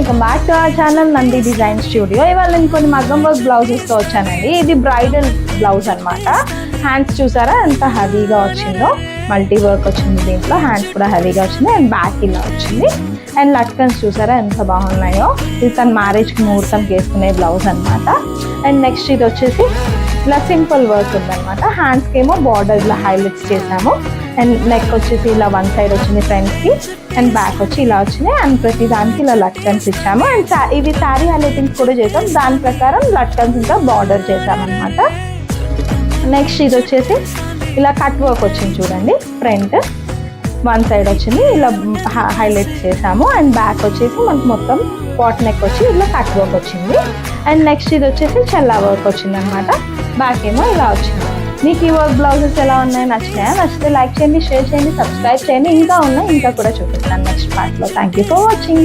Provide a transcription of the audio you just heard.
Welcome back to our channel Nandi design studio. ఇవాళ నేను కొన్ని మగ్గం వర్క్ బ్లౌజెస్తో వచ్చానండి. ఇది బ్రైడల్ బ్లౌజ్ అనమాట. హ్యాండ్స్ చూసారా ఎంత హెవీగా వచ్చిందో, మల్టీ వర్క్ వచ్చింది దీంట్లో. హ్యాండ్స్ కూడా హెవీగా వచ్చింది అండ్ బ్యాక్ ఇలా వచ్చింది. అండ్ లట్కన్స్ చూసారా ఎంత బాగున్నాయో. ఇది తన మ్యారేజ్కి ముహూర్తంకి వేసుకునే బ్లౌజ్ అనమాట. అండ్ నెక్స్ట్ ఇది వచ్చేసి ఇలా సింపుల్ వర్క్ ఉందన్నమాట. హ్యాండ్స్కి ఏమో బార్డర్ ఇలా హైలైట్స్ చేసాము. అండ్ నెక్ వచ్చేసి ఇలా వన్ సైడ్ వచ్చింది ఫ్రంట్కి, అండ్ బ్యాక్ వచ్చి ఇలా వచ్చినాయి. అండ్ ప్రతి దానికి ఇలా లట్కన్స్ ఇచ్చాము. అండ్ ఇవి శారీ హైలైటింగ్స్ కూడా చేసాం. దాని ప్రకారం లట్కన్స్ ఇంకా బార్డర్ చేసామన్నమాట. నెక్స్ట్ ఇది వచ్చేసి ఇలా కట్ వర్క్ వచ్చింది చూడండి. ఫ్రంట్ వన్ సైడ్ వచ్చింది ఇలా హైలైట్స్ చేసాము. అండ్ బ్యాక్ వచ్చేసి మనకు మొత్తం పాట్ నెక్ వచ్చి ఇలా కట్ వర్క్ వచ్చింది. అండ్ నెక్స్ట్ ఇది వచ్చేసి చెల్లా వర్క్ వచ్చింది అనమాట. బ్యాక్ ఏమో ఇలా వచ్చింది. మీకు ఈ వర్క్ బ్లౌజెస్ ఎలా ఉన్నాయి, నచ్చినాయా? నచ్చితే లైక్ చేయండి, షేర్ చేయండి, సబ్స్క్రైబ్ చేయండి. ఇంకా ఉన్నాయి, ఇంకా కూడా చూపిస్తాను నెక్స్ట్ పార్ట్లో. Thank you for watching.